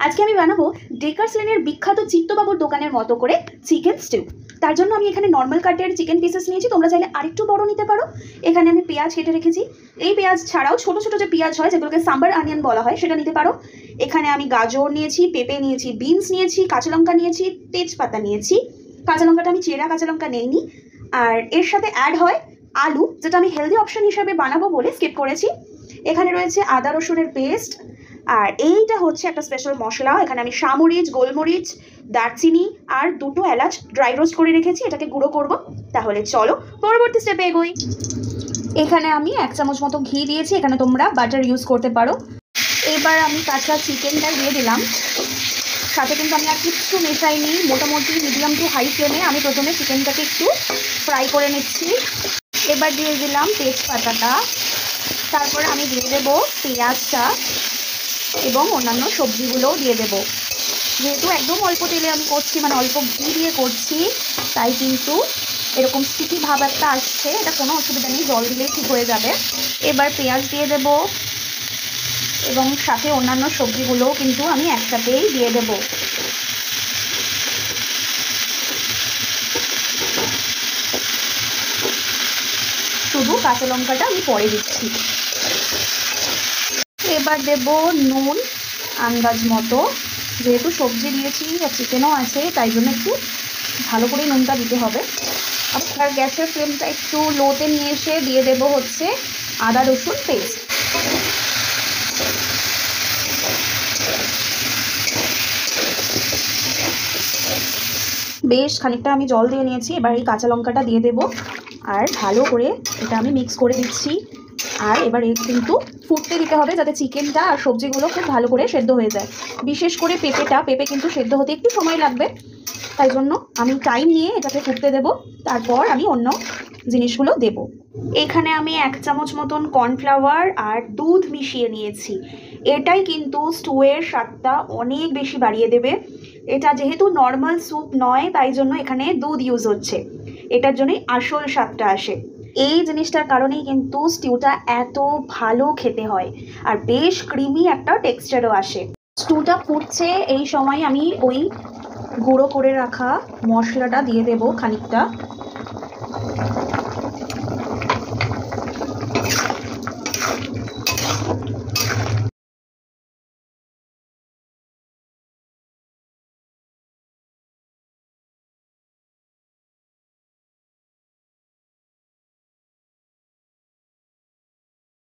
আজকে আমি বানাবো ডেকার্স লেনের বিখ্যাত চিত্তবাবুর দোকানের মতো করে চিকেন স্টিউ। তার জন্য আমি এখানে নর্মাল কাটের চিকেন পিসেস নিয়েছি, তোমরা চাইলে আরেকটু বড় নিতে পারো। এখানে আমি পেঁয়াজ কেটে রেখেছি, এই পেঁয়াজ ছাড়াও ছোট ছোট যে পেঁয়াজ হয় যেগুলোকে সাম্বার অনিয়ন বলা হয় সেটা নিতে পারো। এখানে আমি গাজর নিয়েছি, পেঁপে নিয়েছি, বিনস নিয়েছি, কাঁচা লঙ্কা নিয়েছি, তেজপাতা নিয়েছি। কাঁচা লঙ্কাটা আমি চেরা কাঁচা লঙ্কা নেইনি। আর এর সাথে অ্যাড হয় আলু, যেটা আমি হেলদি অপশন হিসেবে বানাবো বলে স্কিপ করেছি। এখানে রয়েছে আদা রসুনের পেস্ট, আর এইটা হচ্ছে একটা স্পেশাল মশলা। এখানে আমি শামরিচ, গোলমরিচ, দারচিনি আর দুটো এলাচ ড্রাই রোস্ট করে রেখেছি, এটাকে গুঁড়ো করব। তাহলে চলো পরবর্তী স্টেপে এগোই। এখানে আমি 1 চামচ মতো ঘি দিয়েছি, এখানে তোমরা বাটার ইউজ করতে পারো। এবার আমি কাঁচা চিকেনটা দিয়ে দিলাম, সাথে কিন্তু আমি আর কিচ্ছু মেশাইনি। মোটামুটি মিডিয়াম টু হাই ফ্লেমে আমি প্রথমে চিকেনটাকে একটু ফ্রাই করে নিচ্ছি। এবার দিয়ে দিলাম তেজপাতাটা, তারপর আমি দিয়ে দেবো পেঁয়াজটা এবং অন্যান্য সবজিগুলোও দিয়ে দেবো। যেহেতু একদম অল্প তেলে আমি করছি, মানে অল্প ঘি দিয়ে করছি, তাই কিন্তু এরকম স্টিকি ভাব একটা আসছে। এটা কোনো অসুবিধা নেই, জল দিলেই ঠিক হয়ে যাবে। এবার পেঁয়াজ দিয়ে দেবো এবং সাথে অন্যান্য সবজিগুলোও কিন্তু আমি একসাথেই দিয়ে দেবো। শুধু কাঁচা লঙ্কাটা আমি পরে দিচ্ছি। এবার দেব নুন আন্দাজ মতো, যেহেতু সবজি দিয়েছি আর চিকেনও আছে তাই জন্য একটু ভালো করে নুনটা দিতে হবে। আর গ্যাসের ফ্লেমটা একটু লোতে নিয়ে এসে দিয়ে দেব হচ্ছে আদা রসুন পেস্ট। বেশ খানিকটা আমি জল দিয়ে নিয়েছি। এবার এই কাঁচা লঙ্কাটা দিয়ে দেব আর ভালো করে এটা আমি মিক্স করে দিচ্ছি। আর এবার কিন্তু ফুটতে দিতে হবে যাতে চিকেনটা আর সবজিগুলো খুব ভালো করে সেদ্ধ হয়ে যায়। বিশেষ করে পেঁপে কিন্তু সেদ্ধ হতে একটু সময় লাগবে, তাই জন্য আমি টাইম নিয়ে এটাকে ফুটতে দেব। তারপর আমি অন্য জিনিসগুলো দেব। এখানে আমি 1 চামচ মতন কর্নফ্লাওয়ার আর দুধ মিশিয়ে নিয়েছি। এটাই কিন্তু স্টুয়ের স্বাদটা অনেক বেশি বাড়িয়ে দেবে। এটা যেহেতু নর্মাল স্যুপ নয় তাই জন্য এখানে দুধ ইউজ হচ্ছে, এটার জন্যই আসল স্বাদটা আসে। এই জিনিসটার কারণেই কিন্তু স্টিউটা এত ভালো খেতে হয় আর বেশ ক্রিমি একটা টেক্সচারও আসে। স্টিউটা ফুটছে, এই সময় আমি ওই গুঁড়ো করে রাখা মশলাটা দিয়ে দেব খানিকটা,